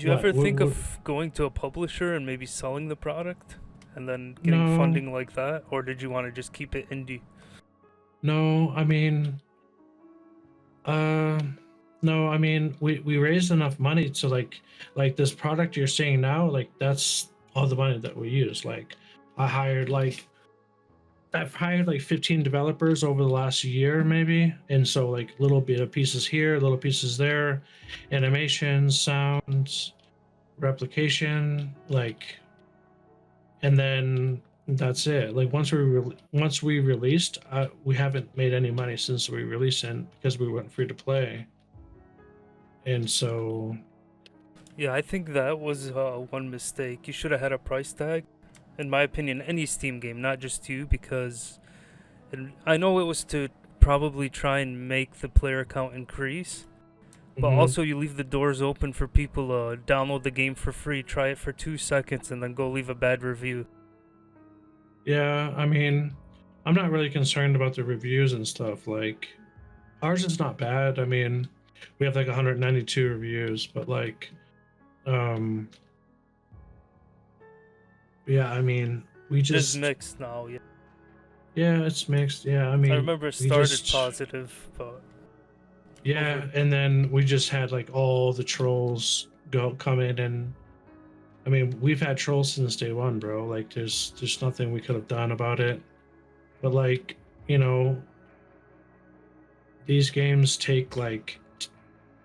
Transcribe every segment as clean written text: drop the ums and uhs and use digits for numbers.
Do you ever think What? of going to a publisher and maybe selling the product and then getting No, funding like that? Or did you want to just keep it indie? no. I mean, uh, no. I mean, we raised enough money to like this product you're seeing now. Like that's all the money that we use. Like I hired like I've hired like 15 developers over the last year, maybe. And so, like, little bit of pieces here, little pieces there, animations, sounds, replication, like, and then that's it. Like, once we released, we haven't made any money since we released it because we went free to play. And so, Yeah, I think that was one mistake. You should have had a price tag. In my opinion, any Steam game, not just you, because I know it was to probably try and make the player count increase, but mhm. also you leave the doors open for people to download the game for free, try it for 2 seconds, and then go leave a bad review. Yeah, I mean, I'm not really concerned about the reviews and stuff. Like, ours is not bad. I mean, we have like 192 reviews, but like, um, yeah, I mean, we It is just, mixed now. Yeah, yeah, it's mixed. Yeah, I I mean, remember it we started just, positive, but over. yeah, and then we just had like all the trolls come in, and I mean, we've had trolls since day one, bro. Like, there's nothing we could have done about it. But like, you know, these games take like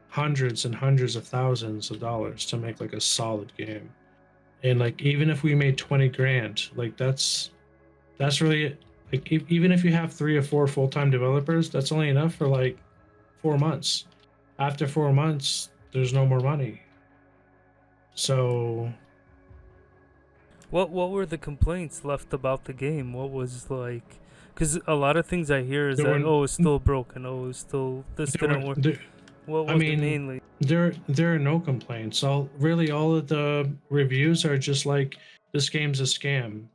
hundreds and hundreds of thousands of dollars to make like a solid game. And like, even if we made 20 grand, like that's really like, even if you have 3 or 4 full-time developers, that's only enough for like 4 months. After 4 months, there's no more money. So What were the complaints left about the game? What was like? Because a lot of things I hear is there that were oh, it's still broken. Oh, it's still this there were didn't work. there, What I was it mean, mainly? there are no complaints. All of the reviews are just like, this game's a scam.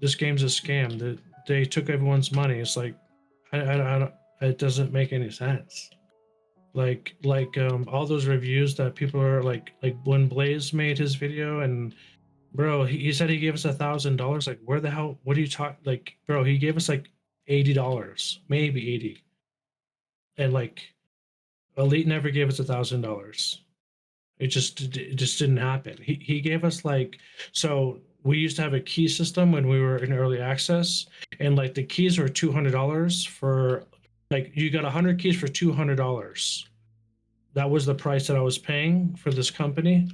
This game's a scam. That they took everyone's money. It's like, I don't, it doesn't make any sense. All those reviews that people are like when Blaze made his video, and bro, he said he gave us $1,000. Like, where the hell, what are you talking, like, bro, he gave us like $80, maybe 80. And like, Elite never gave us $1,000. It just didn't happen. He gave us like, so we used to have a key system when we were in early access, and like the keys were $200 for, like, you got 100 keys for $200. That was the price that I was paying for this company.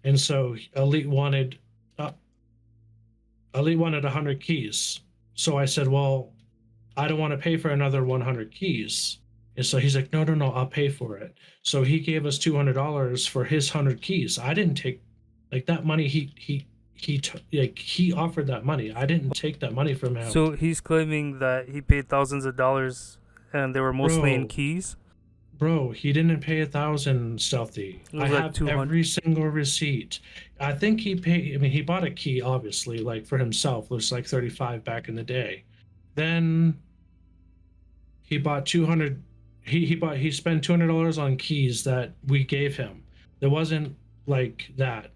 And so uh, Elite wanted 100 keys. So I said, well, I don't want to pay for another 100 keys. And so he's like, no, no, no, I'll pay for it. So he gave us $200 for his 100 keys. I didn't take like that money. Like, he offered that money. I didn't take that money from him, So he's claiming that he paid thousands of dollars, and they were mostly in bro. keys. Bro, he didn't pay 1,000, Stealthy. It I was like have 200. every single receipt. I think he paid. I mean, he bought a key, obviously, like for himself. It was like 35 back in the day. Then he bought 200. He spent $200 on keys that we gave him. There wasn't like that.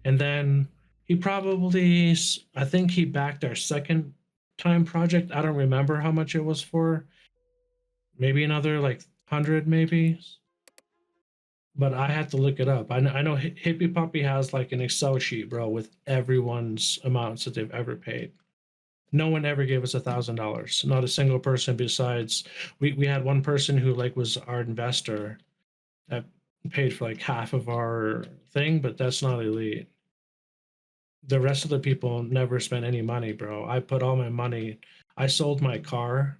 And then he probably, I think he backed our second time project. I don't remember how much it was for. Maybe another like 100, maybe. But I had to look it up. I know Hippie Puppy has like an Excel sheet, bro, with everyone's amounts that they've ever paid. No one ever gave us $1,000. Not a single person. Besides, we had one person who like was our investor that paid for like half of our thing, but that's not Elite. The rest of the people never spent any money, bro. I put all my money. I sold my car.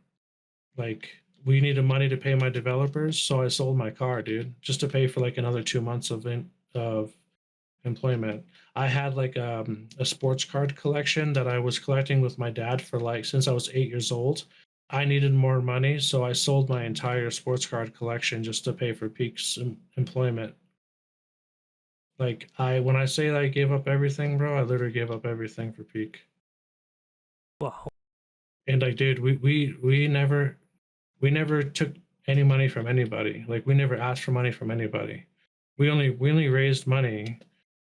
Like, we needed money to pay my developers, so I sold my car, dude, just to pay for like another 2 months of employment. I had like a sports card collection that I was collecting with my dad for like since I was 8 years old. I needed more money, so I sold my entire sports card collection just to pay for Peak's employment. Like, when I say that I gave up everything, bro, I literally gave up everything for Peak. Wow. And like, dude, we never took any money from anybody. Like, we never asked for money from anybody. We only raised money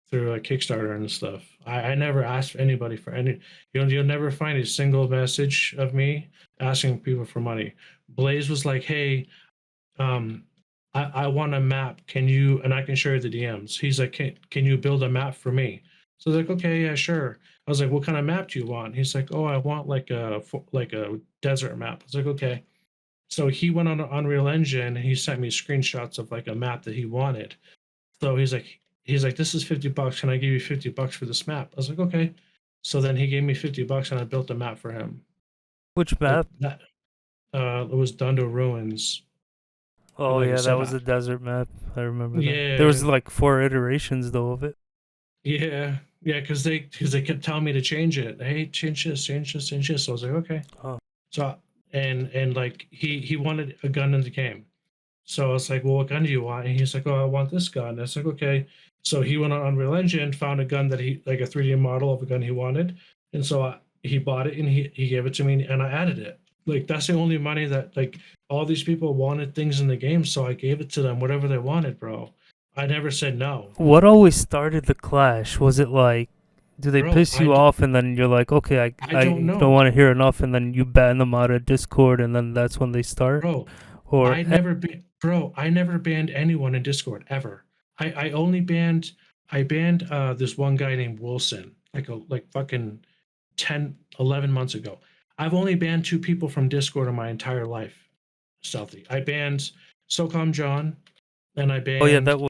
through like Kickstarter and stuff. I never asked anybody for any. You'll never find a single message of me asking people for money. Blaze was like, "Hey, um, I want a map. Can you?" And I can show you the DMs. He's like, "Can you build a map for me?" So I was like, "Okay, yeah, sure." I was like, "What kind of map do you want?" He's like, "Oh, I want like a desert map." I was like, "Okay." So he went on Unreal Engine and he sent me screenshots of like a map that he wanted. So he's like, "This is $50. Can I give you $50 for this map?" I was like, "Okay." So then he gave me $50 and I built a map for him. Which Like map? that. It was Dundo Ruins. Oh Like I yeah, that said, was a desert map. I remember that. There yeah, was like 4 iterations though of it. yeah, because they kept telling me to change it. Hey, change this, change this, change this. So I was like, okay. Oh, So and like he wanted a gun in the game. So I was like, well, what gun do you want? And he's like, oh, I want this gun. And I was like, okay. So he went on Unreal Engine, found a gun that he like a 3D model of a gun he wanted, and so he bought it and he gave it to me and I added it. Like that's the only money that like all these people wanted things in the game, so I gave it to them whatever they wanted, bro. I never said no, what always started the clash? Was it like, do they bro. piss you off and then you're like, okay, I I don't don't know, want to hear enough, and then you ban them out of Discord, and then that's when they start? bro. Or I never banned anyone in Discord ever. I only banned I banned this one guy named Wilson like fucking 10, 11 months ago. I've only banned two people from Discord in my entire life. Stealthy. I banned SOCOM John and I oh yeah, banned that was.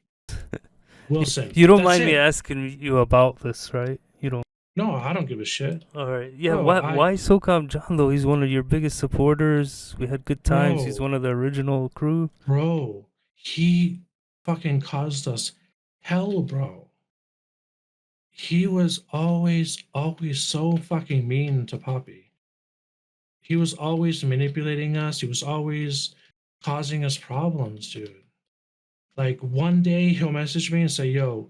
Wilson. You don't That's mind me it. asking you about this, right? You don't. No, I don't give a shit. All right. Yeah. Bro, Why SOCOM John though? He's one of your biggest supporters. We had good times. He's bro, one of the original crew. bro, he fucking caused us hell, bro. He was always so fucking mean to Poppy. He was always manipulating us. He was always causing us problems, dude. Like one day he'll message me and say, "Yo,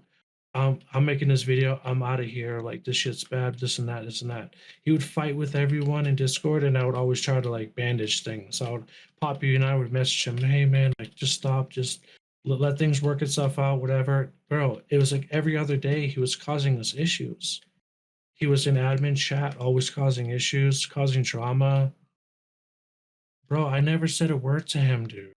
I'm making this video. I'm out of here. Like this shit's bad. This and that. This and that." He would fight with everyone in Discord, and I would always try to like bandage things. So I would Poppy and I would message him, "Hey man, like just stop. Just let things work itself out. Whatever." Bro, it was like every other day he was causing us issues. He was in admin chat, always causing issues, causing drama. Bro, I never said a word to him, dude.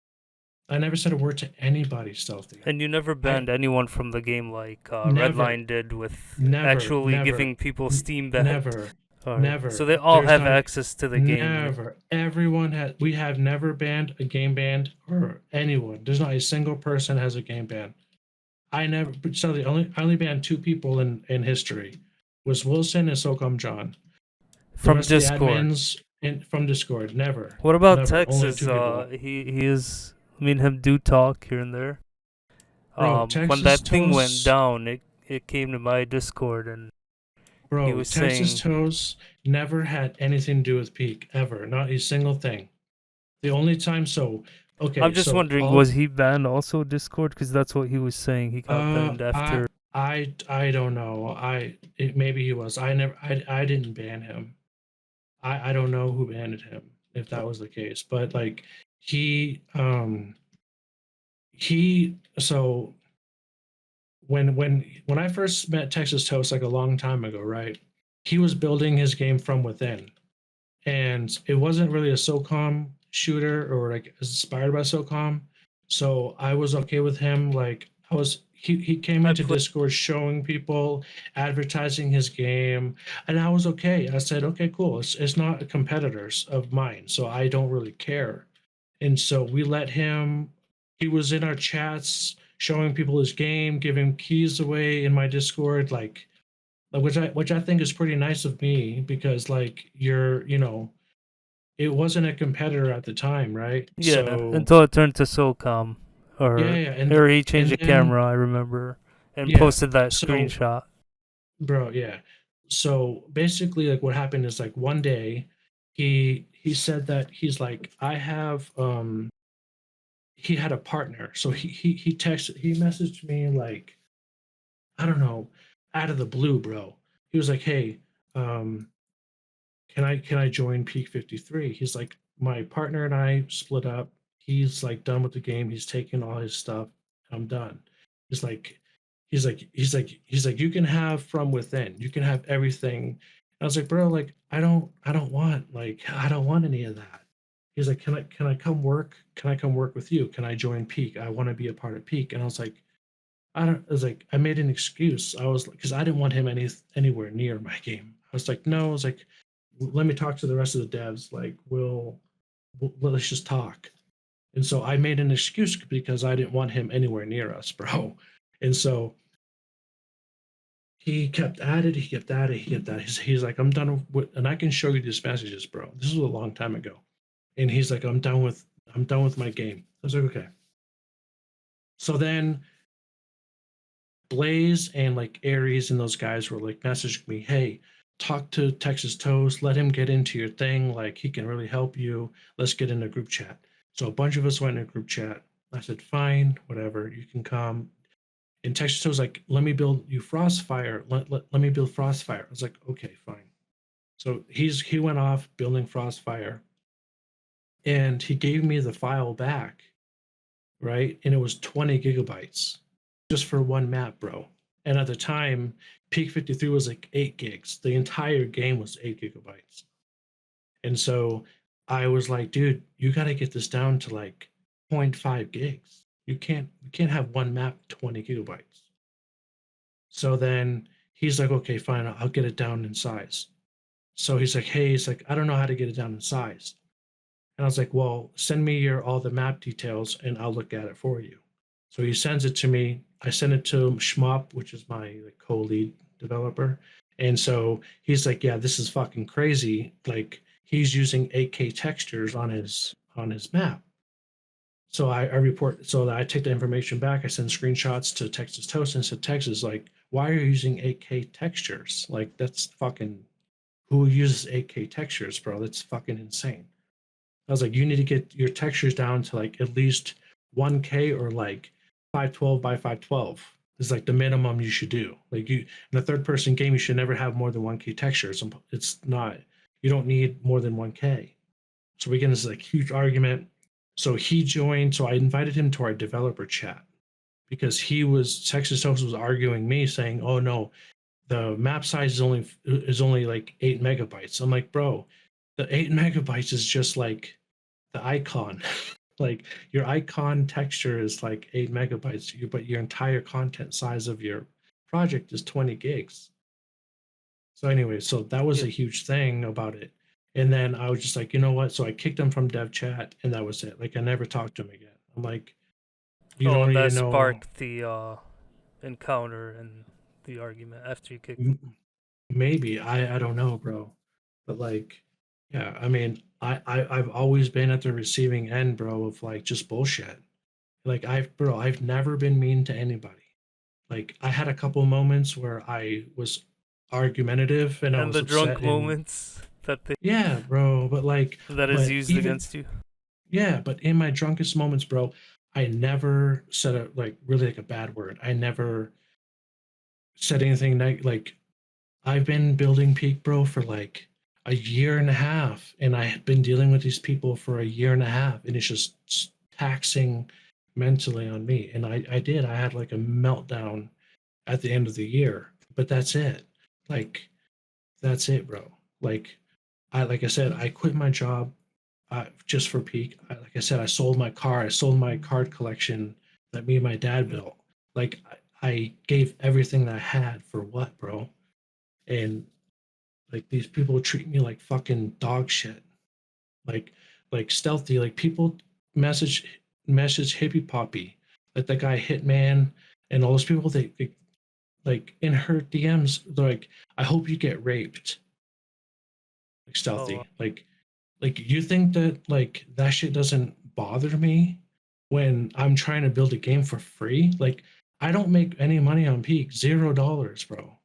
I never said a word to anybody, Stealthy. And you never I banned anyone from the game like never, Redline did with never, actually never, giving people Steam back. never, All right. So never. they all There's have not access to the game. never. Everyone has. We have never banned a game ban or anyone. There's not a single person has a game ban. I never. But Stealthy, I only banned two people in history. Was Wilson and SOCOM John. The From rest of the Discord. admins from Discord, never, What about never. Only Texas? two people. He is. Me and him do talk here and there. Bro, When Texas that thing went Toast, down, it came to my Discord and he bro, was Texas saying, Toast never had anything to do with Peak ever, not a single thing. The only time, so I'm okay, just so wondering, all was he banned also Discord? Because that's what he was saying. He got banned I after. I don't know. Maybe he was. I didn't ban him. I don't know who banned him if that was the case, but like he he so when I first met Texas Toast like a long time ago, right? He was building his game from within, and it wasn't really a SOCOM shooter or like inspired by SOCOM. So I was okay with him. Like he came I into played. Discord showing people, advertising his game, and I was okay. I said, okay, cool. It's not competitors of mine, so I don't really care. And so we let him. He was in our chats showing people his game, giving keys away in my Discord, which I think is pretty nice of me because like it wasn't a competitor at the time, right? Yeah, So until it turned to SOCOM. yeah, Or, yeah, or he changed and the then camera, I remember, and yeah, posted that so screenshot. bro, yeah. So basically, like what happened is like one day he said that he's like I have he had a partner, so he messaged me like I don't know out of the blue, bro. He was like, hey, um, can I join Peak 53? He's like, my partner and I split up. He's like done with the game. He's taken all his stuff. I'm done. He's like, he's like, you can have from within. You can have everything. I was like, bro, like I don't want any of that. He's like, can I come work? Can I come work with you? Can I join Peak? I want to be a part of Peak. And I was like, I was like, I made an excuse. I was like, because I didn't want him anywhere near my game. I was like, no, I was like, let me talk to the rest of the devs. Like, let's just talk. And so I made an excuse because I didn't want him anywhere near us, bro. And so he kept at it. He kept at it. He kept at it. He's like, I'm done with, and I can show you these messages, bro. This was a long time ago. And he's like, I'm done with my game. I was like, okay. So then Blaze and like Aries and those guys were like messaging me, hey, talk to Texas Toast, let him get into your thing. Like he can really help you. Let's get in a group chat. So a bunch of us went in a group chat. I said, fine, whatever, you can come. And Texas Toast was like, let me build you Frostfire. Let me build Frostfire. I was like, okay, fine. So he went off building Frostfire and he gave me the file back, right? And it was 20 gigabytes just for one map, bro. And at the time, Peak 53 was like 8 gigs. The entire game was 8 gigabytes. And so I was like, dude, you got to get this down to like 0.5 gigs. You can't have one map 20 gigabytes. So then he's like, okay, fine, I'll get it down in size. So he's like, hey, he's like, I don't know how to get it down in size. And I was like, well, send me all the map details and I'll look at it for you. So he sends it to me. I send it to Schmop, which is my like, co-lead developer. And so he's like, yeah, this is fucking crazy. Like he's using 8K textures on his map. So I report, so I take the information back. I send screenshots to Texas Toast and said, Texas, like, why are you using 8K textures? Like, that's fucking, who uses 8K textures, bro? That's fucking insane. I was like, you need to get your textures down to like at least 1K or like 512 by 512 is like the minimum you should do. Like you in a third person game, you should never have more than 1K textures. It's not, you don't need more than 1K. So we get this like huge argument. So he joined. So I invited him to our developer chat because Texas Toast was arguing me saying, oh no, the map size is only like 8 megabytes. I'm like, bro, the 8 megabytes is just like the icon. Like your icon texture is like 8 megabytes, but your entire content size of your project is 20 gigs. So anyway, so that was Yeah. a huge thing about it. And then I was just like, you know what? So I kicked him from dev chat and that was it. Like I never talked to him again. I'm like, you Oh, don't and need that to know. sparked the encounter and the argument after you kicked him. Maybe I don't know, bro. But like, yeah, I mean, I've always been at the receiving end, bro, of like just bullshit. Like I've never been mean to anybody. Like I had a couple moments where I was argumentative and I And was the drunk upset and moments that yeah, bro, that is but used even against you. yeah, but in my drunkest moments, bro, I never said a like really like a bad word. I never said anything like I've been building Peak, bro, for like a year and a half, and I had been dealing with these people for a year and a half, and it's just taxing mentally on me. And I had like a meltdown at the end of the year, but that's it. Like, that's it, bro. Like I said, I quit my job just for Peak. Like I said, I sold my car. I sold my card collection that me and my dad Yeah. built. Like, I gave everything that I had for what, bro? And like these people treat me like fucking dog shit. Like stealthy. Like people message Hippie Poppy, like the guy Hitman, and all those people. They like in her DMs. They're like, I hope you get raped. Like Oh, stealthy. Like you think that like that shit doesn't bother me when I'm trying to build a game for free? Like I don't make any money on Peak. $0, bro.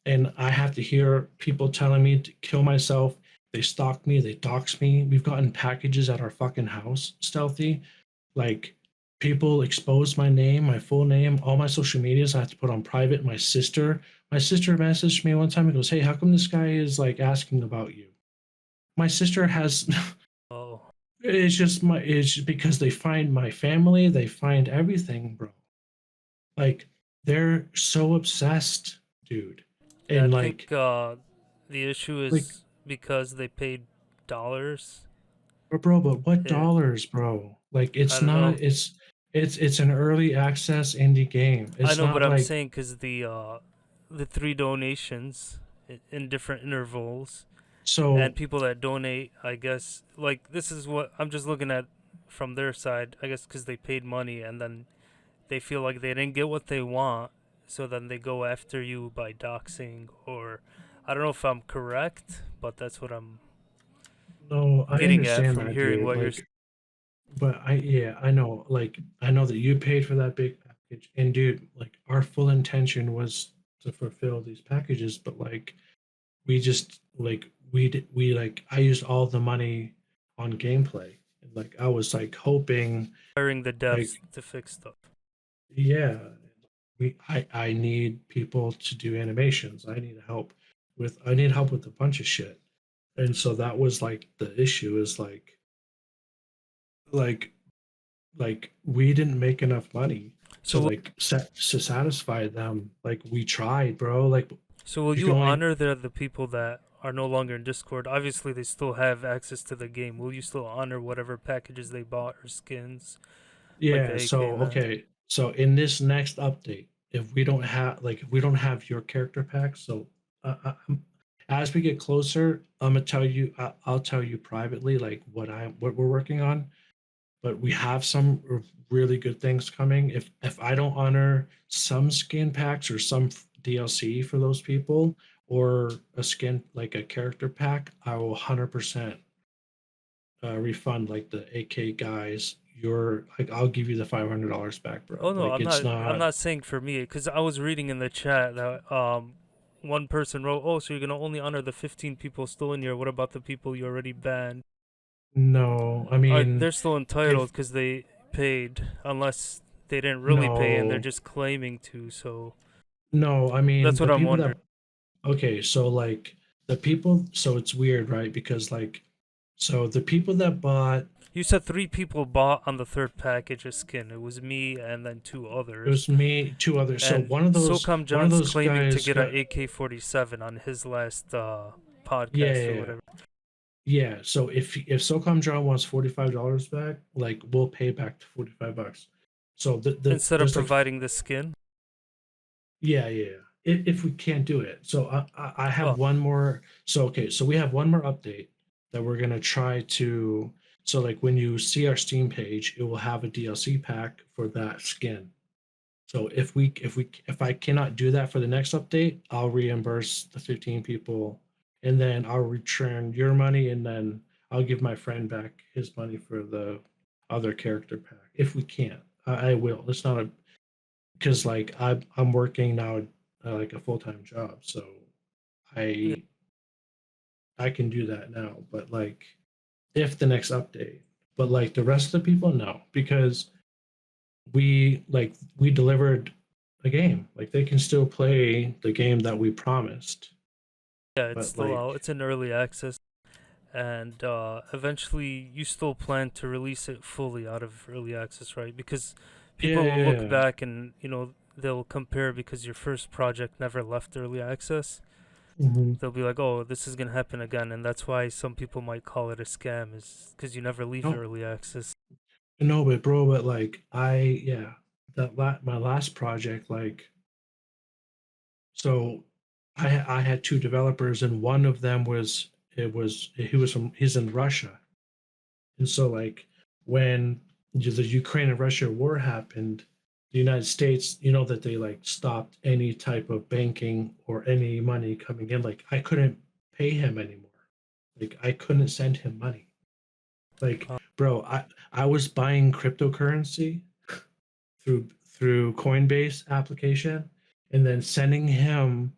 And I have to hear people telling me to kill myself. They stalk me, they dox me. We've gotten packages at our fucking house, stealthy. Like people expose my name, my full name, all my social medias. I have to put on private. My sister messaged me one time and goes, hey, how come this guy is like asking about you? My sister has oh, it's just because they find my family, they find everything, bro. Like they're so obsessed, dude. Yeah, I And think the issue like, is because they paid dollars. but what It, dollars, bro? Like, I it's don't not. know. It's an early access indie game. I It's know, but not I'm like saying because the three donations in different intervals and so. people that donate, I guess, like this is what I'm just looking at from their side. I guess because they paid money and then they feel like they didn't get what they want, so then they go after you by doxing or I don't know if I'm correct, but that's what I'm No, I getting at understand from that, hearing dude. what you're. Like, but I know. Like, I know that you paid for that big package, and dude, like, our full intention was to fulfill these packages, but like, we just like we like I used all the money on gameplay, and like I was like hoping, Hiring the like, devs to fix stuff. yeah, I need people to do animations. I need help with a bunch of shit. And so that was like the issue is like we didn't make enough money to So, to satisfy them. Like, we tried, bro. Like, so will you can you only honor the people that are no longer in Discord? Obviously, they still have access to the game. Will you still honor whatever packages they bought or skins, like the yeah, AK so man? okay. So in this next update, if we don't have your character pack, so as we get closer, I'm gonna tell you I'll tell you privately like what we're working on, but we have some really good things coming. If I don't honor some skin packs or some DLC for those people or a skin like a character pack, I will 100% refund like the AK guys. You're like, I'll give you the $500 back, bro. Oh no, Like, I'm it's not. I'm not. not saying for me, because I was reading in the chat that one person wrote, "Oh, so you're gonna only honor the 15 people still in here? What about the people you already banned? No, I Are mean, they're still entitled if because they paid, unless they didn't really pay and they're no, just claiming to." So no, I that's mean, what the I'm people wondering. that, okay, so like so it's weird, right? Because like, so the people that bought, You said three people bought on the third package of skin. It was me and then two it was others. me, two others. So And SOCOM one of John's those claiming to guys get a got, AK-47 on his last yeah, podcast or yeah, yeah. whatever. Yeah, so if SOCOM John wants $45 back, like, we'll pay back to $45. So Instead of there's like, providing the skin. yeah, yeah, yeah. If we can't do it. So I have Oh, one more. So okay, so we have one more update that we're gonna try to. So like, when you see our Steam page, it will have a DLC pack for that skin. So if I cannot do that for the next update, I'll reimburse the 15 people, and then I'll return your money, and then I'll give my friend back his money for the other character pack. If we can't, I will. It's not a because like I'm working now like a full-time job, so yeah. I I can do that now. But like, if the next update, but like the rest of the people, no, because we delivered a game. Like, they can still play the game that we promised. Yeah, it's But still like, out. It's in early access, and eventually you still plan to release it fully out of early access, right? Because yeah, people will yeah, look yeah. back and they'll compare because your first project never left early access. Mhm. They'll be like, "Oh, this is gonna happen again," and that's why some people might call it a scam, is because you never leave No, early access. no, but bro, but like, yeah, my last project, like, so I had two developers, and one of them was he's in Russia. And so, like, when the Ukraine and Russia war happened, the United States, that they like stopped any type of banking or any money coming in. Like, I couldn't pay him anymore. Like, I couldn't send him money. Like, Uh, bro, I was buying cryptocurrency through Coinbase application, and then sending him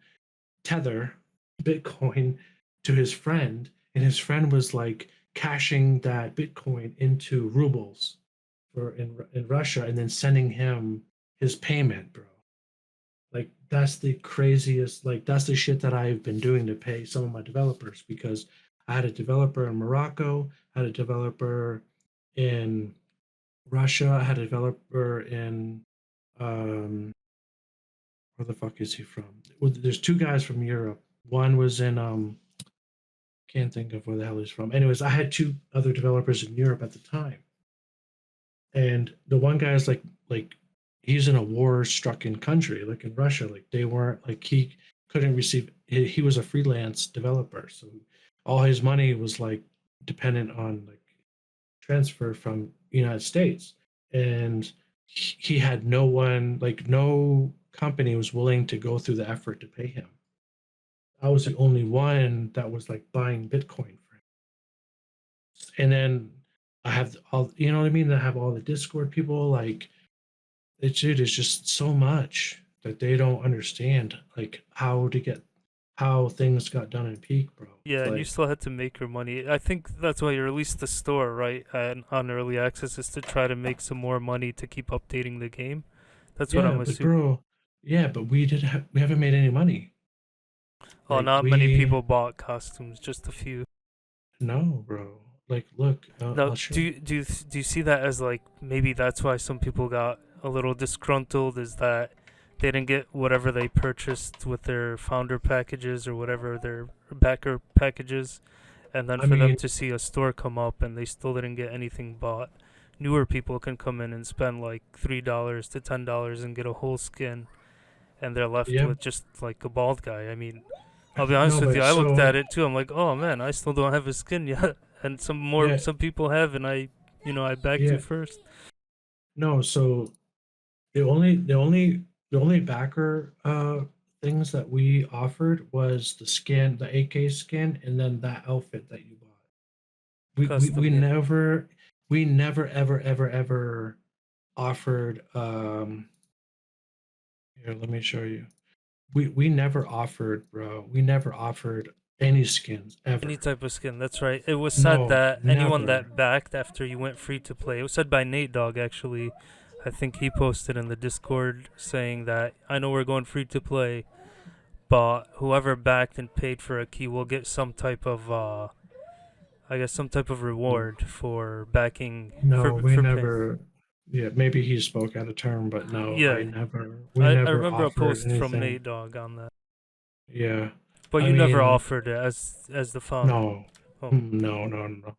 Tether Bitcoin to his friend, and his friend was like cashing that Bitcoin into rubles for in Russia, and then sending him his payment, bro. Like, that's the craziest. Like, that's the shit that I've been doing to pay some of my developers, because I had a developer in Morocco, I had a developer in Russia, I had a developer in um where the fuck is he from? Well, there's two guys from Europe. One was in can't think of where the hell he's from. Anyways, I had two other developers in Europe at the time, and the one guy is like he's in a war-stricken country, like in Russia. Like they weren't like he couldn't receive. He was a freelance developer, so all his money was like dependent on like transfer from United States, and he had no one like no company was willing to go through the effort to pay him. I was the only one that was like buying Bitcoin for him. And then I have all, you know what I mean? I have all the Discord people. Like, dude, it's just so much that they don't understand, like how things got done in Peak, bro. Yeah, and you Like, still had to make your money. I think that's why you released the store, right? And on early access is to try to make some more money to keep updating the game. That's what yeah, I'm but assuming. bro, yeah, but we haven't made any money. Oh, Like, not many we people bought costumes, just a few. no, bro. Like, look, Now, I'll show do you. you, do you, do you see that as like maybe that's why some people got a little disgruntled? Is that they didn't get whatever they purchased with their founder packages or whatever their backer packages, and then I for them mean, to see a store come up and they still didn't get anything bought. Newer people can come in and spend like $3 to $10 and get a whole skin, and they're left yeah, with just like a bald guy. I mean, I'll be honest no, with you. but I looked so at it too. I'm like, oh man, I still don't have a skin yet, and yeah, some people have, and I backed you yeah, first. no, so the only backer things that we offered was the skin, the AK skin, and then that outfit that you bought. We Custom, yeah. never ever offered here, let me show you. We never offered, bro. We never offered any skins Any ever. type of skin. That's right. It was said No, that anyone never. that backed after you went free to play. It was said by Nate Dogg actually. I think he posted in the Discord saying that I know we're going free to play, but whoever backed and paid for a key will get some type of I guess some type of reward for backing No, we for paying. never. Yeah, maybe he spoke out of turn, but no, I Yeah, never. We I never remember a offered post from anything. Nate Dogg on that. Yeah, But I you never mean, offered it as the founder. no, Oh. no, no, no.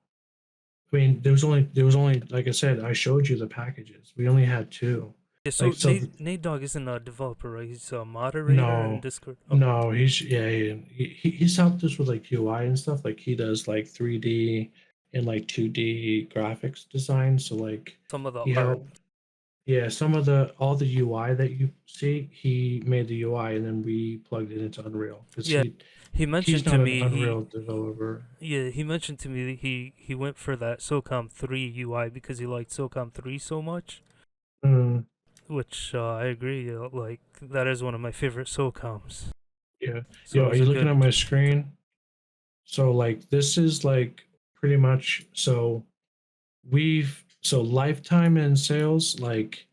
I mean, there was only like I said, I showed you the packages. We only had two. Yeah, so Like so, Nate Dogg isn't a developer, right? He's a moderator in no, Discord. Okay. no. He's yeah, he's helped us with like UI and stuff. Like he does like 3D and like 2D graphics design. So like Some of the he art. helped. Yeah, some of all the UI that you see, he made the UI and then we plugged it into Unreal because Yeah, he he's mentioned to not an me Unreal developer. he mentioned to me that he went for that SOCOM 3 UI because he liked SOCOM 3 so much, Mm, which I agree. Like that is one of my favorite SOCOMs. yeah. So Yo, it are was you a looking good. at my screen? So like this is like pretty much so lifetime in sales like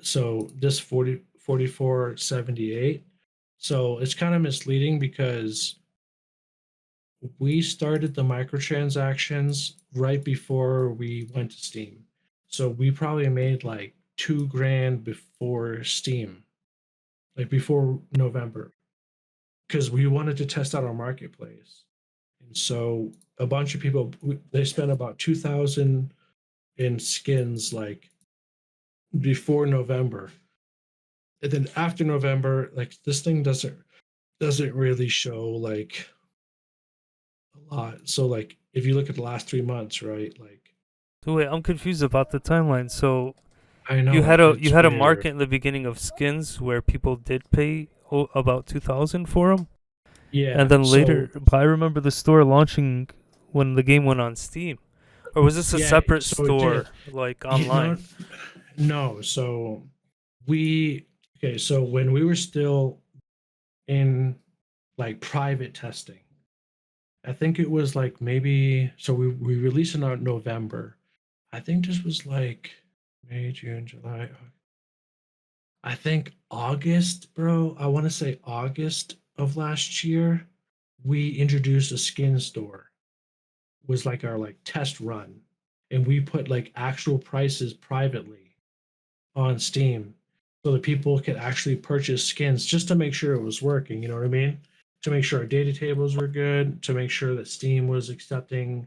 so this 4478. So it's kind of misleading because we started the microtransactions right before we went to Steam. So we probably made like 2 grand before Steam, like before November, because we wanted to test out our marketplace. And so a bunch of people they spent about 2,000 in skins like before November. And then after November, like this thing doesn't really show like a lot. So like if you look at the last 3 months, right? Like So wait, I'm confused about the timeline. So I know you it's had a market weird. in the beginning of skins where people did pay about 2,000 for them, and Yeah. then So later. But I remember the store launching when the game went on Steam. Or was this a yeah. separate So it did. store, like You online? know, no. So we okay. So when we were still in like private testing, I think it was like maybe so we released in November. I think this was like May, June, July. I think August, bro. I want to say August of last year. We introduced a skin store. Was like our like test run, and we put like actual prices privately on Steam. so that people could actually purchase skins just to make sure it was working. You know what I mean? To make sure our data tables were good, to make sure that Steam was accepting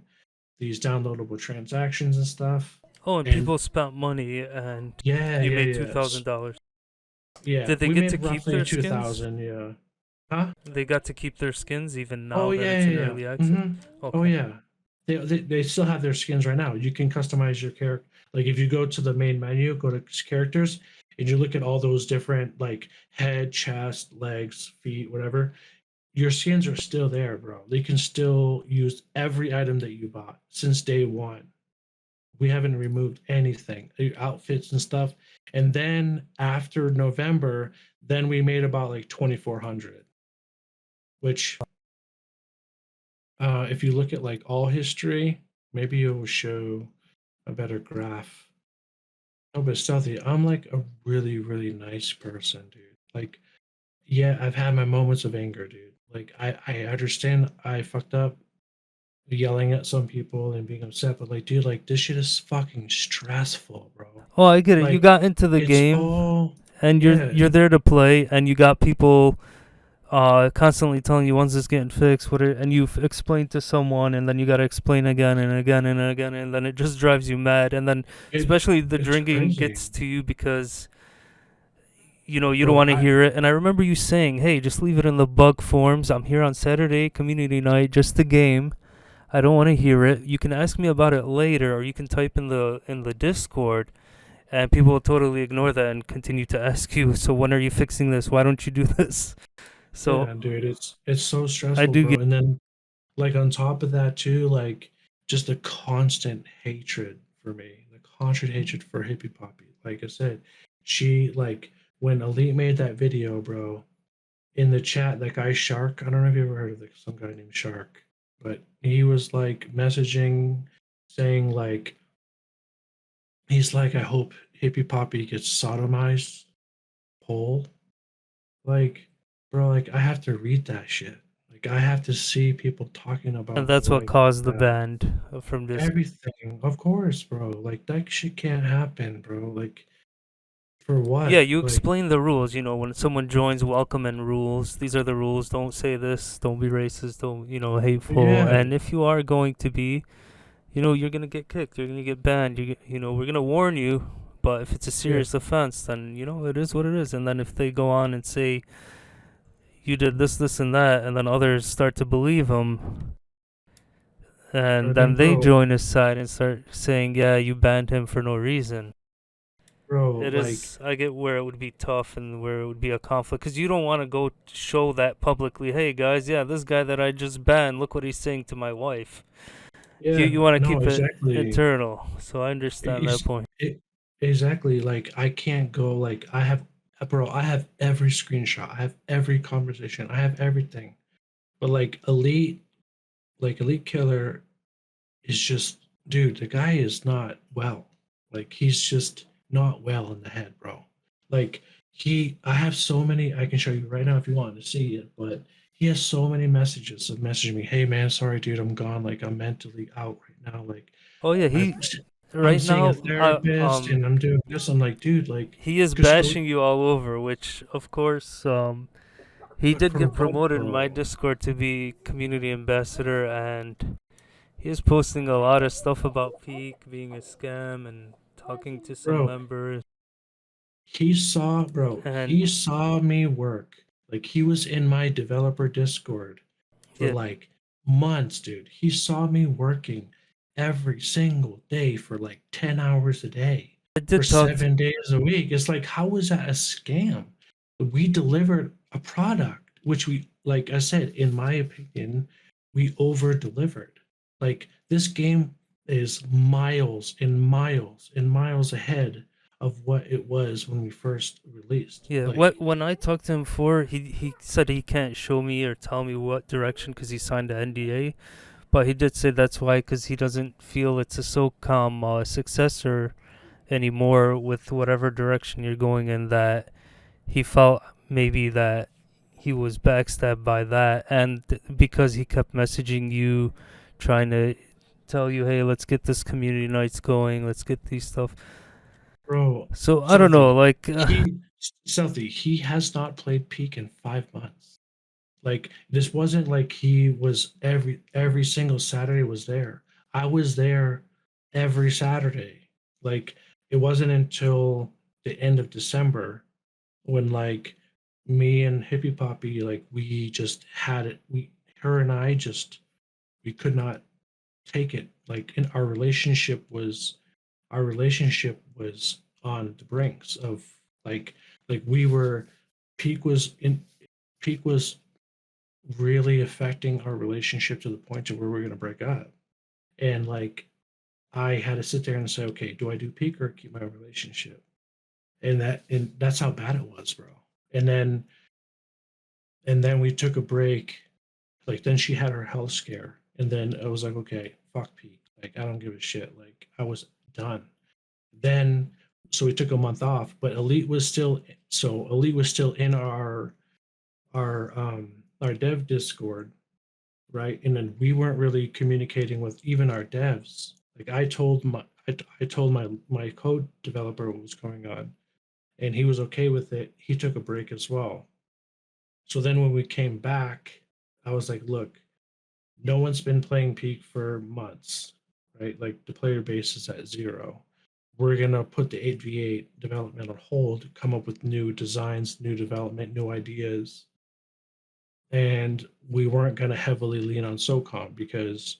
these downloadable transactions and stuff. Oh, and And people spent money, and yeah, you yeah, made two yes. thousand dollars. Yeah, Did they we get to made keep roughly their skins? 2000, yeah. Huh? They got to keep their skins even Oh now that yeah, it's in yeah, early yeah. access. Oh Okay. yeah. They still have their skins right now. You can customize your character. Like if you go to the main menu, go to characters, and you look at all those different like head, chest, legs, feet, whatever. Your skins are still there, bro. They can still use every item that you bought since day one. We haven't removed anything, your outfits and stuff. And then after November, then we made about like 2,400, which if you look at like all history, maybe it will show a better graph. Oh, but Stealthy, I'm like a really, really nice person, dude. Like, yeah, I've had my moments of anger, dude. Like, I understand I fucked up yelling at some people and being upset, but like, dude, like this shit is fucking stressful, bro. Oh, I get it. You Like, got into the it's game, all, and yeah, you're there to play, and you got people constantly telling you when's this getting fixed, and you've explained to someone, and then you gotta explain again and again and again, and then it just drives you mad. And then it especially the it's drinking crazy, gets to you because you don't bro. want to hear it. And I remember you saying, "Hey, just leave it in the bug forms. I'm here on Saturday community night, just the game. I don't want to hear it. You can ask me about it later, or you can type in the Discord." And people will totally ignore that and continue to ask you, "So when are you fixing this? Why don't you do this?" So Yeah, dude, it's so I stressful, do bro. get. And then like on top of that too, like just the constant hatred for me, the constant hatred for Hippie Poppy. Like I said, she like when Elite made that video, bro, in the chat, that guy Shark, I don't know if you ever heard of some guy named Shark, but he was like messaging saying like he's like, I hope Hippie Poppy gets sodomized whole. Like, bro, like I have to read that shit. Like I have to see people talking And about her that's what like caused the that. band from this. Everything, of course, bro. Like that shit can't happen, bro. Like for Yeah, what? you Like explain the rules. When someone joins, welcome and rules. These are the rules. Don't say this. Don't be racist. Don't, hateful. yeah, And if you are going to be, you're going to get kicked. You're going to get banned. We're going to warn you. But if it's a yeah. serious offense, then, it is what it is. And then if they go on and say, you did this, this, and that, and then others start to believe them, and I mean, then they bro, join his side and start saying, yeah, you banned him for no reason. bro, It like is. I get where it would be tough and where it would be a conflict because you don't want to go show that publicly. Hey guys, yeah, this guy that I just banned, look what he's saying to my wife. You yeah, you want to no, keep it exactly. internal. So I understand that It's point. it exactly like I can't go like I have bro, I have every screenshot, I have every conversation, I have everything. But like Elite Killer is just, dude, the guy is not well. Like he's just not well in the head, bro. Like I have so many. I can show you right now if you want to see it, but he has so many messages of messaging me. Hey man, sorry, dude, I'm gone. Like I'm mentally out right now. Like Oh yeah, I've, he I'm right seeing a now. therapist and I'm doing this. I'm like, dude, like He is just go. bashing you all over, which of course he But did for get what, promoted in my bro? Discord to be community ambassador, and he is posting a lot of stuff about Peak being a scam and talking to some Bro, members. And he saw me work. Like he was in my developer Discord for yeah, like months, dude. He saw me working every single day for like 10 hours a day I for did talk to. 7 days a week. It's like, how is that a scam? We delivered a product, which we, like I said, in my opinion, we over delivered. Like this game is miles and miles and miles ahead of what it was when we first released. Yeah, Like, when I talked to him before, he said he can't show me or tell me what direction because he signed an NDA. But he did say that's why, because he doesn't feel it's a SOCOM successor anymore with whatever direction you're going in. That he felt maybe that he was backstabbed by that, and because he kept messaging you, trying to tell you, hey, let's get this community nights going, let's get these stuff. bro, So I don't know, Stealthy. like, He Stealthy, he has not played Peak in 5 months. Like this wasn't like he was every single Saturday was there. I was there every Saturday. Like it wasn't until the end of December when like me and Hippie Poppy, like we just had it. We her and I just we could not take it. Like in our relationship was on the brinks of like like we were peak was really affecting our relationship to the point to where we're going to break up. And like I had to sit there and say, okay, do I do peak or keep my relationship? And that's how bad it was, bro. And then and then we took a break. Like then she had her health scare, and then I was like, okay, fuck peak. Like I don't give a shit. Like I was done. Then so we took a month off, but Elite was still in our dev Discord, right? And then we weren't really communicating with even our devs. Like I told my code developer what was going on, and he was okay with it. He took a break as well. So then when we came back, I was like, look, no one's been playing Peak for months, right? Like the player base is at zero. We're gonna put the 8v8 development on hold, come up with new designs, new development, new ideas, and we weren't gonna heavily lean on SOCOM because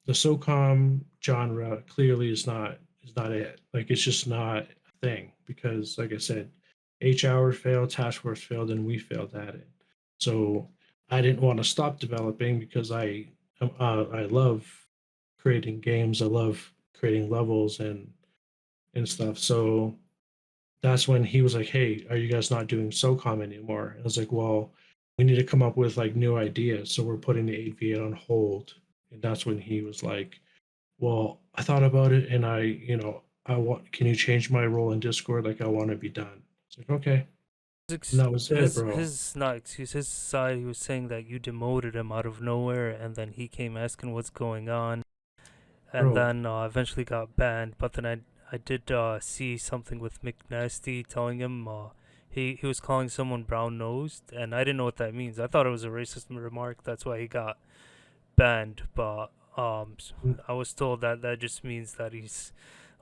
the SOCOM genre clearly is not it. Like it's just not a thing because, like I said, H-Hour failed, Task Force failed, and we failed at it. So I didn't want to stop developing because I love creating games. I love creating levels and stuff. So that's when he was like, "Hey, are you guys not doing SOCOM anymore?" And I was like, "Well, we need to come up with like new ideas, so we're putting the 8v8 on hold." And that's when he was like, "Well, I thought about it, and I want. Can you change my role in Discord? Like, I want to be done." It's like, okay, and that was it, bro. His not excuse, his side, he was saying that you demoted him out of nowhere, and then he came asking what's going on, and Bro, then eventually got banned. But then I did see something with McNasty telling him he was calling someone brown nosed, and I didn't know what that means. I thought it was a racist remark. That's why he got banned. But I was told that that just means that he's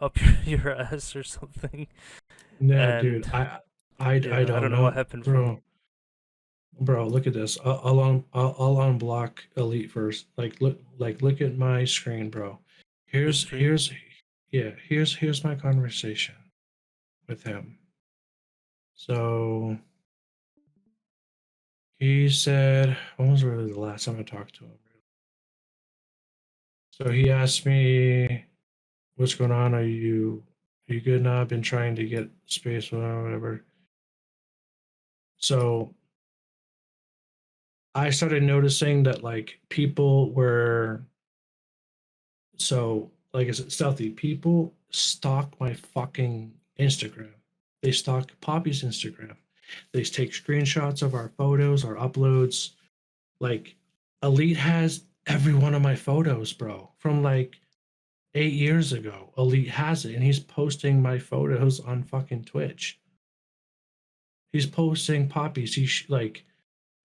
up your ass or something. nah, dude, And I yeah, I don't don't know what know, happened from there. bro. Look at this. I'll unblock Elite first. Look at my screen, bro. Your Here's stream. here's yeah. Here's my conversation with him. So he said, when was really the last time I talked to him? So he asked me, "What's going on? Are you good now? I've been trying to get space, whatever." So I started noticing that like people were so like I said, stealthy people stalk my fucking Instagram. They stalk Poppy's Instagram. They take screenshots of our photos, our uploads. Like Elite has every one of my photos, bro, from like 8 years ago. Elite has it, and he's posting my photos on fucking Twitch. He's posting Poppies. Like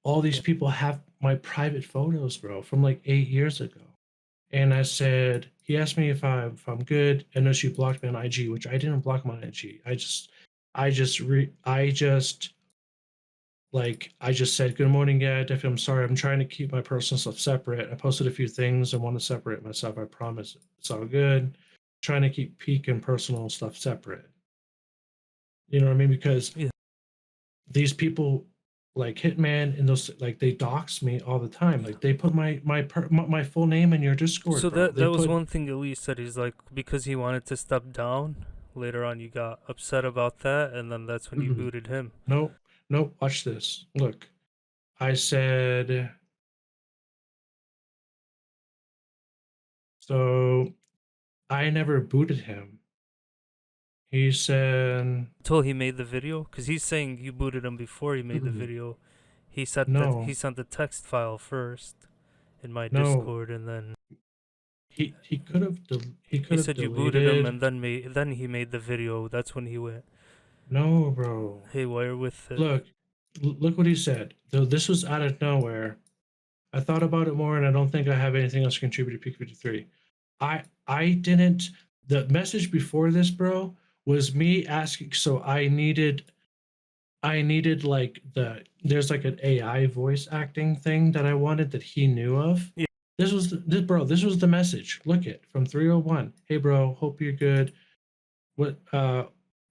all these Yeah. people have my private photos, bro, from like 8 years ago. And I said, he asked me if I'm good, and then she blocked me on IG, which I didn't block him on IG. I just said, "Good morning, yeah, definitely. I'm sorry. I'm trying to keep my personal stuff separate. I posted a few things. I want to separate myself. I promise. It's all good. Trying to keep peak and personal stuff separate. You know what I mean? Because Yeah. these people like Hitman and those like they dox me all the time. Like they put my full name in your Discord, So bro. that They was put one thing Elise said. He's like, because he wanted to step down. Later on, you got upset about that, and then that's when you mm-mm. booted him. No, no, watch this. Look, I said, so I never booted him. He said, Until he made the video, because he's saying you booted him before he made the mm, video. He said that he no, sent the text file first in my no. Discord, and then He could he have said you booted him, deleted. and then he made the video. That's when he went. No, bro. haywire with it. Look, look what he said. Though this was out of nowhere. I thought about it more, and I don't think I have anything else to contribute to Peak 53. I didn't. The message before this, bro, was me asking. So I needed like there's like an AI voice acting thing that I wanted that he knew of. Yeah. This was the message. Look it from 301. Hey bro, hope you're good. What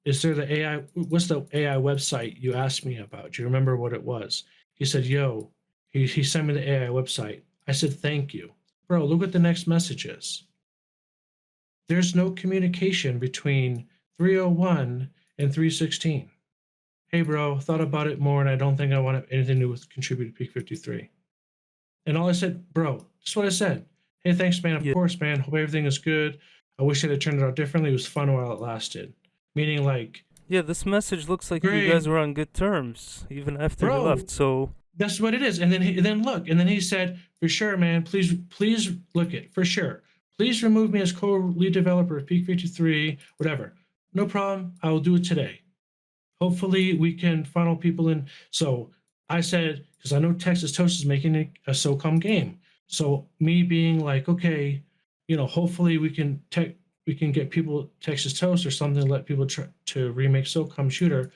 is there the AI what's the AI website you asked me about? Do you remember what it was? He said, yo, he sent me the AI website. I said, thank you. Bro, look what the next message is. There's no communication between 301 and 316. Hey bro, thought about it more and I don't think I want anything to do with contribute to Peak 53. And all I said, bro, just what I said. Hey, thanks, man. Of Yeah. course, man. Hope everything is good. I wish it had turned out differently. It was fun while it lasted. Meaning, like, Yeah, this message looks like you guys great, were on good terms even after he bro. left. So That's what it is. And then look, and then he said, for sure, man. Please look it for sure. Please remove me as co-lead developer of Peak 53, whatever. No problem. I will do it today. Hopefully, we can funnel people in. So I said, because I know Texas Toast is making a SOCOM game. So me being like, okay, hopefully we can get people Texas Toast or something to let people try to remake SOCOM shooter.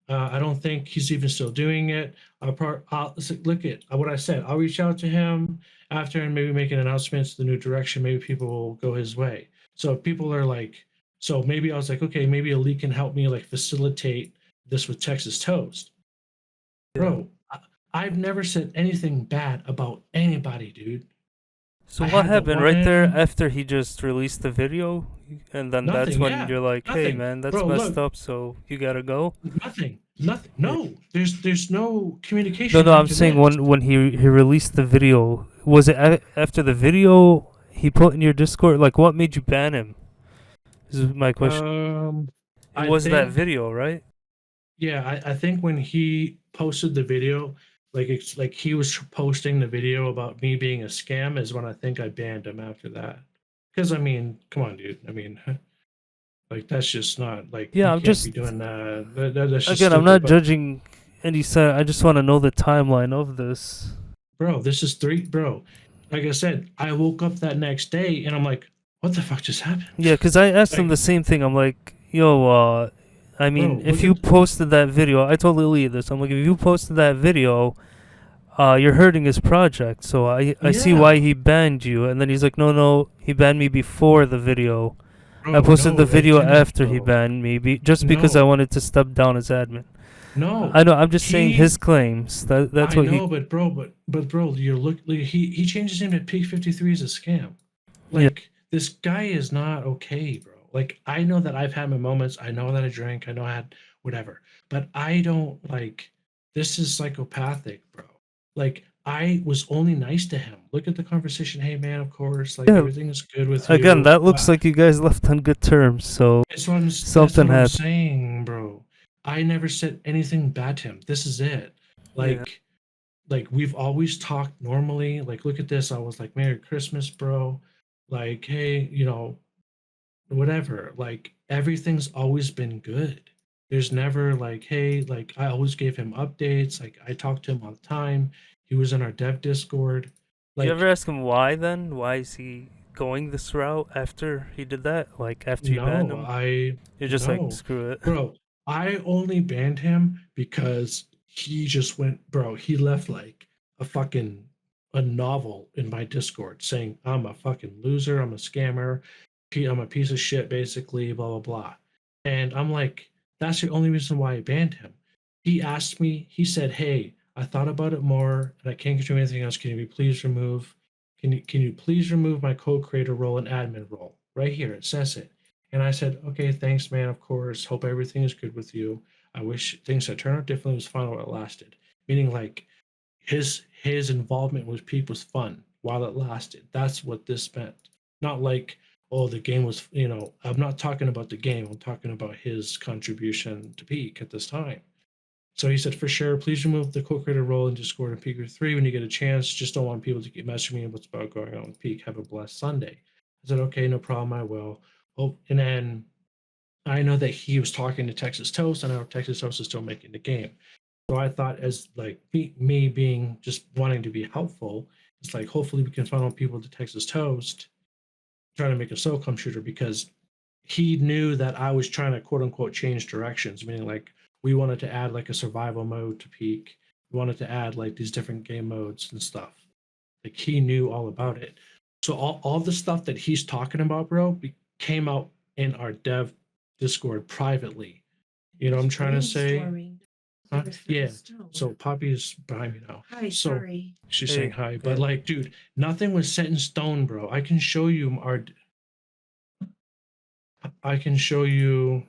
I don't think he's even still doing it. I'll look at what I said. I'll reach out to him after and maybe make an announcement to the new direction. Maybe people will go his way. So people are like, so maybe I was like, okay, maybe a leak can help me like facilitate this with Texas Toast. yeah. Bro, I've never said anything bad about anybody, dude. So I what had the happened right there one after he just released the video? And then that's nothing, when yeah, you're like, hey nothing. man, that's Bro, messed look, up, so you gotta go. nothing. Yeah. No, there's no No, communication no, I'm after saying this. when he released the video, was it after the video he put in your Discord? Like, what made you ban him? This is my question. Um, It I was that think, video, right? yeah, I think when he posted the video, like it's like he was posting the video about me being a scam, is when I think I banned him after that. Because I mean, come on, dude. I mean, like that's just not like Yeah, you I'm can't just be doing that. That's just again, I'm stupid. not But judging any side. I just want to know the timeline of this. bro, this is bro. Like I said, I woke up that next day and I'm like, what the fuck just happened? Yeah, because I asked him Like, the same thing. I'm like, yo, I mean, bro, if look you at posted that video, I told Lily this. I'm like, if you posted that video, you're hurting his project. So I see why yeah, he banned you. And then he's like, no, no, he banned me before the video. I bro. posted the No, it video didn't after he though. banned me, just because I No, wanted to step down as admin. no. I know. I'm just saying his He claims. That's I what he. know, but bro, bro, you're like, he changed his name to Peak 53 as a scam. Yeah. Like this guy is not okay, bro. Like I know that I've had my moments. I know that I drank. I know I had whatever, but I don't like this is psychopathic, bro. Like I was only nice to him. Look at the conversation. Hey man, of course, like Yeah. everything is good with Again, you. that looks like you guys left on good terms. So That's something what I'm happened. saying, bro. I never said anything bad to him. This is it. Yeah. Like we've always talked normally. Like, look at this. I was like, Merry Christmas, bro. Like, hey, whatever. Like, everything's always been good. There's never like, hey, like, I always gave him updates. Like, I talked to him all the time. He was in our dev Discord. You ever Like, ask him why then? Why is he going this route after he did that? Like after you banned no, him? You're just like, no, screw it. bro. I only banned him because he just went, bro. He left like a novel in my Discord saying I'm a fucking loser, I'm a scammer, I'm a piece of shit, basically, blah blah blah. And I'm like, that's the only reason why I banned him. He asked me, he said, "Hey, I thought about it more, and I can't do anything else. Can you please remove? Can you please remove my co-creator role and admin role? Right here, it says it." And I said, "Okay, thanks, man. Of course. Hope everything is good with you. I wish things had turned out differently. It was fun while it lasted." Meaning, like his involvement with Peak was fun while it lasted. That's what this meant. Not like, oh, the game was. I'm not talking about the game. I'm talking about his contribution to Peak at this time. So he said, for sure, please remove the co-creator role in Discord and Peak 3 when you get a chance. Just don't want people to keep messaging me what's about going on with Peak. Have a blessed Sunday. I said, okay, no problem, I will. Oh, and then I know that he was talking to Texas Toast. I know Texas Toast is still making the game. So I thought, as like me being just wanting to be helpful, it's like hopefully we can funnel people to Texas Toast, trying to make a SOCOM shooter, because he knew that I was trying to quote unquote change directions, meaning like we wanted to add like a survival mode to Peak. We wanted to add like these different game modes and stuff. Like he knew all about it. So all the stuff that he's talking about, bro, came out in our dev Discord privately. You know what I'm trying to say? Brainstorming. Huh? With Yeah. Stone. So Poppy's behind me now. Hi, So sorry. she's Hey, saying hi, but yeah. like, dude, nothing was set in stone, bro. I can show you our. I can show you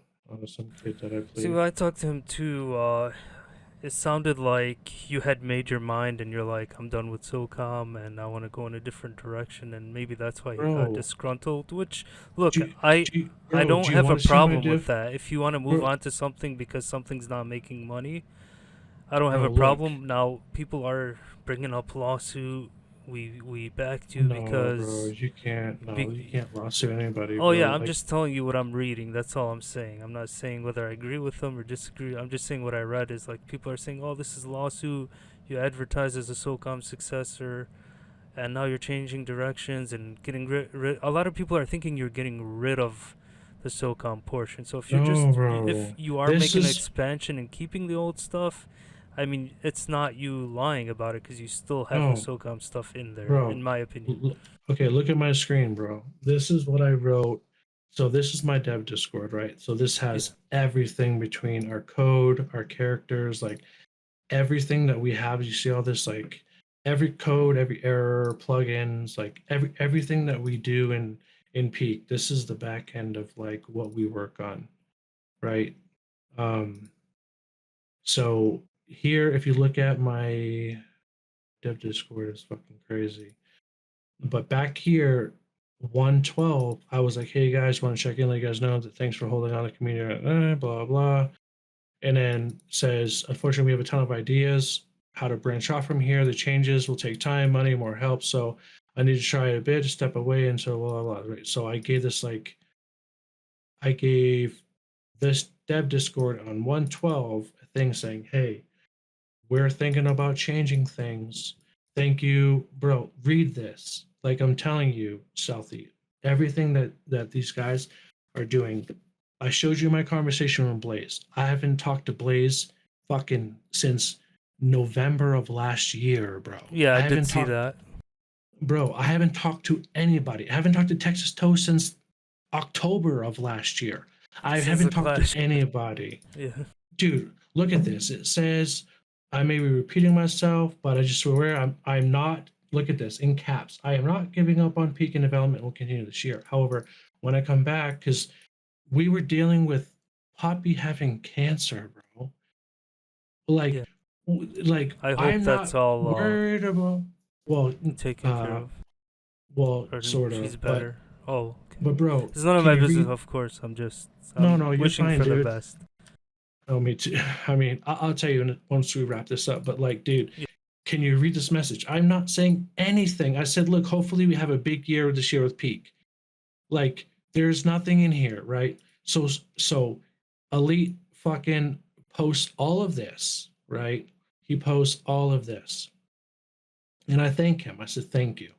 some kid that I See, played. when I talked to him too, it sounded like you had made your mind and you're like, I'm done with SOCOM and I want to go in a different direction, and maybe that's why he got Bro, disgruntled. Which, look, do, I bro, don't do you have a want to see my problem with diff? that. If you want to move Bro, on to something because something's not making money, I don't have bro, a look. problem. Now people are bringing up lawsuit. We backed you No, bro, because. you can't. No, you Be, can't lawsuit anybody, Oh yeah, bro. I'm Like, just telling you what I'm reading. That's all I'm saying. I'm not saying whether I agree with them or disagree. I'm just saying what I read is like people are saying, "Oh, this is a lawsuit. You advertise as a SOCOM successor, and now you're changing directions and getting rid." A lot of people are thinking you're getting rid of the SOCOM portion. So if you're no, if bro. you are This making an is, expansion and keeping the old stuff, I mean, it's not you lying about it because you still have the no, SOCOM stuff in there, bro. in my opinion. Okay, look at my screen, bro. This is what I wrote. So this is my dev Discord, right? So this Yeah. has everything between our code, our characters, like everything that we have. You see all this, like every code, every error, plugins, like everything that we do in Peak. This is the back end of like what we work on, right? Um, so here, if you look at my dev Discord, it's fucking crazy. But back here, 112, I was like, hey guys, want to check in, let you guys know that thanks for holding on the community, blah, blah. And then says, unfortunately, we have a ton of ideas how to branch off from here. The changes will take time, money, more help. So I need to try it a bit, step away, and so blah, blah, blah. Right? So I gave this like, I gave this dev Discord on 112 a thing saying, hey, we're thinking about changing things. Thank you, bro. Read this. Like I'm telling you, Southie, everything that these guys are doing. I showed you my conversation with Blaze. I haven't talked to Blaze fucking since November of last year, bro. Yeah, I I did haven't see talked, that. bro. I haven't talked to anybody. I haven't talked to Texas Toast since October of last year. I Since the haven't talked to clash. anybody. Yeah. Dude, look at this. It says, I may be repeating myself, but I just swear I'm not, look at this in caps. I am not giving up on Peak and development will continue this year. However, when I come back, because we were dealing with Poppy having cancer, bro. Like, Yeah. like I hope I'm that's not all worried about, well, taken care uh, of, well, or sort she's of, but better. Oh, okay. bro, It's none of can my you business, read? of course. No, I'm no, you're wishing fine, for the dude. best. Oh, me too. I mean, I'll tell you once we wrap this up. But like, dude, Yeah. can you read this message? I'm not saying anything. I said, look, hopefully we have a big year this year with Peak. Like, there's nothing in here, right? So Elite fucking posts all of this, right? He posts all of this. And I thank him. I said, thank you.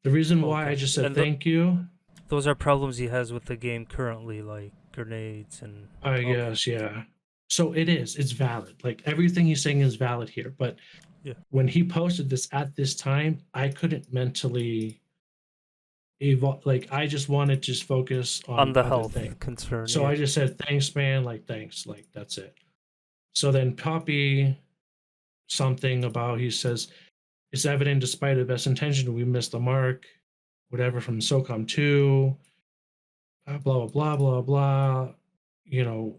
The reason why I Okay. just said And thank you, those are problems he has with the game currently, like grenades and. I Okay. guess, yeah. So it's valid. Like everything he's saying is valid here. But Yeah. when he posted this at this time, I couldn't mentally evolve. Like I just wanted to just focus On on the other health things. concern, So yeah. I just said, thanks, man. Like, thanks. Like, that's it. So then Poppy something about, he says, it's evident despite the best intention, we missed the mark, whatever from SOCOM 2, blah, blah, blah, blah, blah. You know,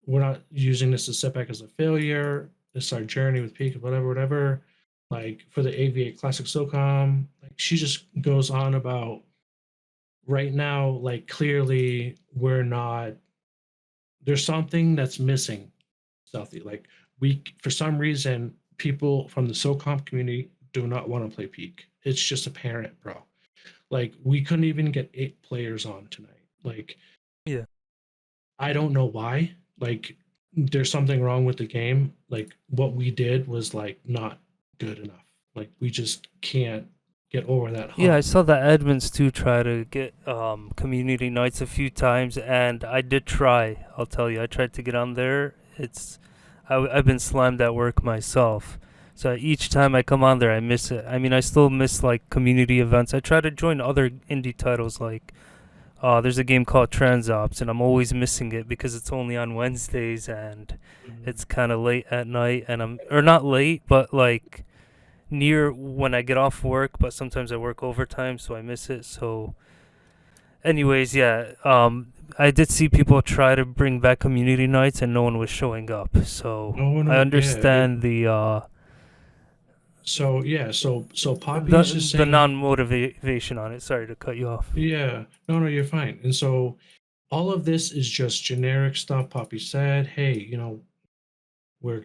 we're not using this as setback as a failure. This is our journey with Peak, whatever, whatever. Like for the AV8 Classic SOCOM, like she just goes on about right now, like clearly we're not, there's something that's missing, Southie. Like we, for some reason, people from the SOCOM community do not want to play Peak. It's just apparent, bro. Like we couldn't even get 8 players on tonight. Like Yeah. I don't know why. Like, there's something wrong with the game. Like, what we did was like not good enough. Like, we just can't get over that Yeah, I hump. saw that Edmonds too try to get community nights a few times, and I did try. I'll tell you, I tried to get on there. I've been slammed at work myself, so each time I come on there, I miss it. I mean, I still miss like community events. I try to join other indie titles like there's a game called Transops, and I'm always missing it because it's only on Wednesdays and it's kind of late at night, and I'm or not late, but like near when I get off work, but sometimes I work overtime, so I miss it. So, anyways, yeah, I did see people try to bring back community nights, and no one was showing up. So No one, I yeah. understand So yeah, so Poppy is just the saying, non motivation on it. Sorry to cut you off. yeah, no, you're fine. And so all of this is just generic stuff. Poppy said, hey, we're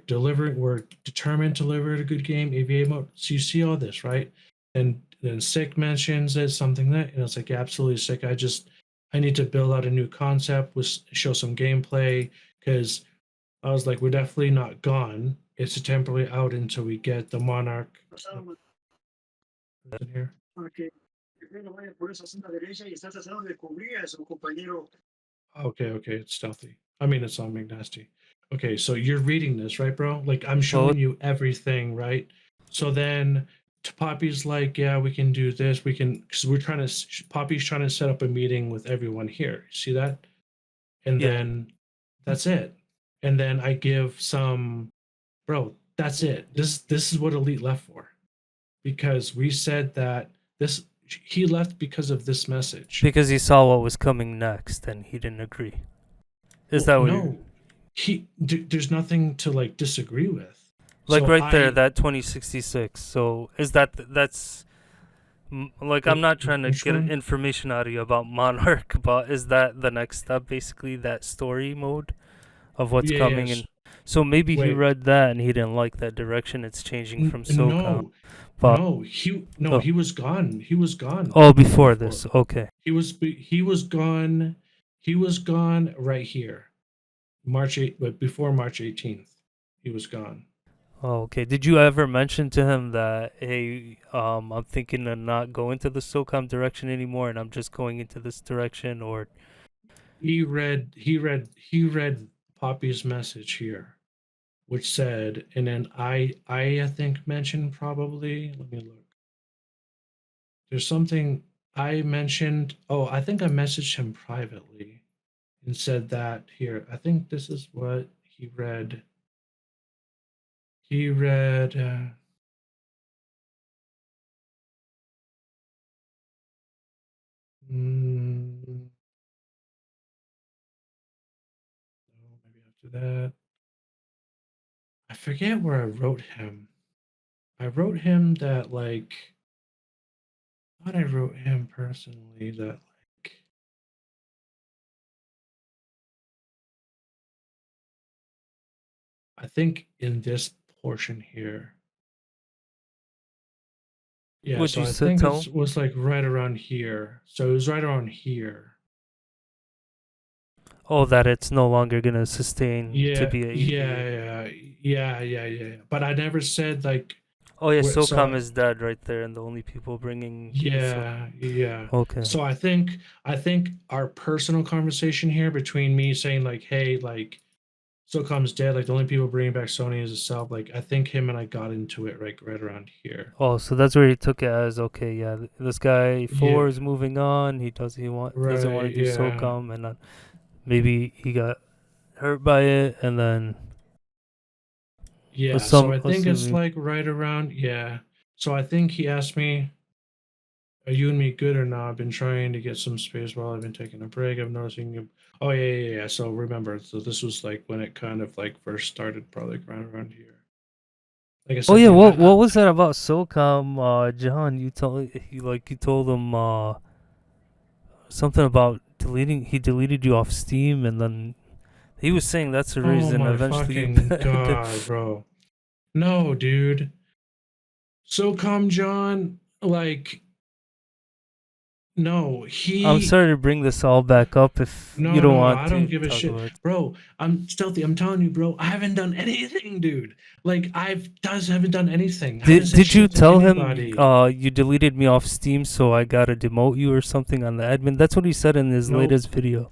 determined to deliver a good game, AVA mode. So you see all this, right? And then Sick mentions it, something that, and it's like, yeah, absolutely Sick. I need to build out a new concept, show some gameplay, because I was like, we're definitely not gone. It's a temporary out until we get the Monarch in here. Okay, it's stealthy. I mean, it's on McNasty. Okay, so you're reading this, right, bro? Like, I'm Well, showing you everything, right? So then Poppy's like, yeah, we can do this. We can, because Poppy's trying to set up a meeting with everyone here. See that? And yeah, then that's it. And then I give some, bro, that's it. This is what Elite left for. Because we said that this, he left because of this message. because he saw what was coming next, and he didn't agree. Is Well, that what you're no, there's nothing to like disagree with. like So right there? I That 2066. So is that's like I'm not trying to which get one? information out of you about Monarch, but is that the next step, basically that story mode of what's Yeah, coming? yes. And so maybe he Wait, read that and he didn't like that direction it's changing from SOCOM. no, But no, oh, he was gone. He was gone oh, before before. this, okay. He was gone. He was gone right here, March 8th, but before March 18th, he was gone. Oh, okay. Did you ever mention to him that, hey, I'm thinking of not going to the SOCOM direction anymore, and I'm just going into this direction, or He read Poppy's message here, which said, and then I think mentioned probably. Let me look. There's something I mentioned. Oh, I think I messaged him privately and said that here. I think this is what he read. He read. No, maybe after that. I forget where I wrote him. I wrote him that like. I thought I wrote him personally that like. I think in this portion here. Yeah, would so you I think tell it him? was like right around here. So it was right around here. Oh, that it's no longer gonna sustain to Yeah, be a EVA. yeah. But I never said like Oh yeah, where. SOCOM So is dead right there, and the only people bringing is so. yeah. Okay. So I think our personal conversation here between me saying like, hey, like SOCOM's dead. Like the only people bringing back Sony is itself. Like I think him and I got into it like right around here. Oh, so that's where he took it as okay. Yeah, this guy Yeah. four is moving on. Doesn't want Right. to do Yeah. SOCOM, and maybe he got hurt by it, and then Yeah. So some I think it's assuming. like right around. Yeah. So I think he asked me, are you and me good or not? I've been trying to get some space while I've been taking a break. I'm noticing you. Oh yeah. So remember, so this was like when it kind of like first started, probably like around here. Like I Oh said, yeah, dude, what was that about SOCOM, John? You told him something about deleting. He deleted you off Steam, and then he was saying that's the oh reason. my Eventually, you fucking god, bro. No, dude. So come John, like No, I'm sorry to bring this all back up if No, you don't no, want I to don't give a talk shit, about it. bro. I'm stealthy. I'm telling you, bro. I haven't done anything, dude. Like haven't done anything. I haven't said Did you shit to tell him anybody. you deleted me off Steam so I gotta demote you or something on the admin? That's what he said in his No, latest video.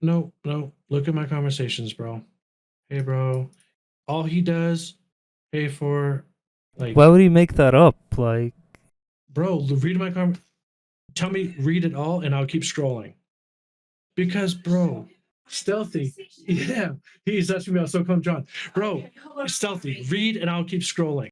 no, no. Look at my conversations, bro. Hey, bro. All he does pay for, like, Why would he make that up? Like, bro. Read my Tell me, read it all, and I'll keep scrolling. Because, bro, stealthy. Yeah, he's touching me out. So come, John. Bro, stealthy. Read, and I'll keep scrolling.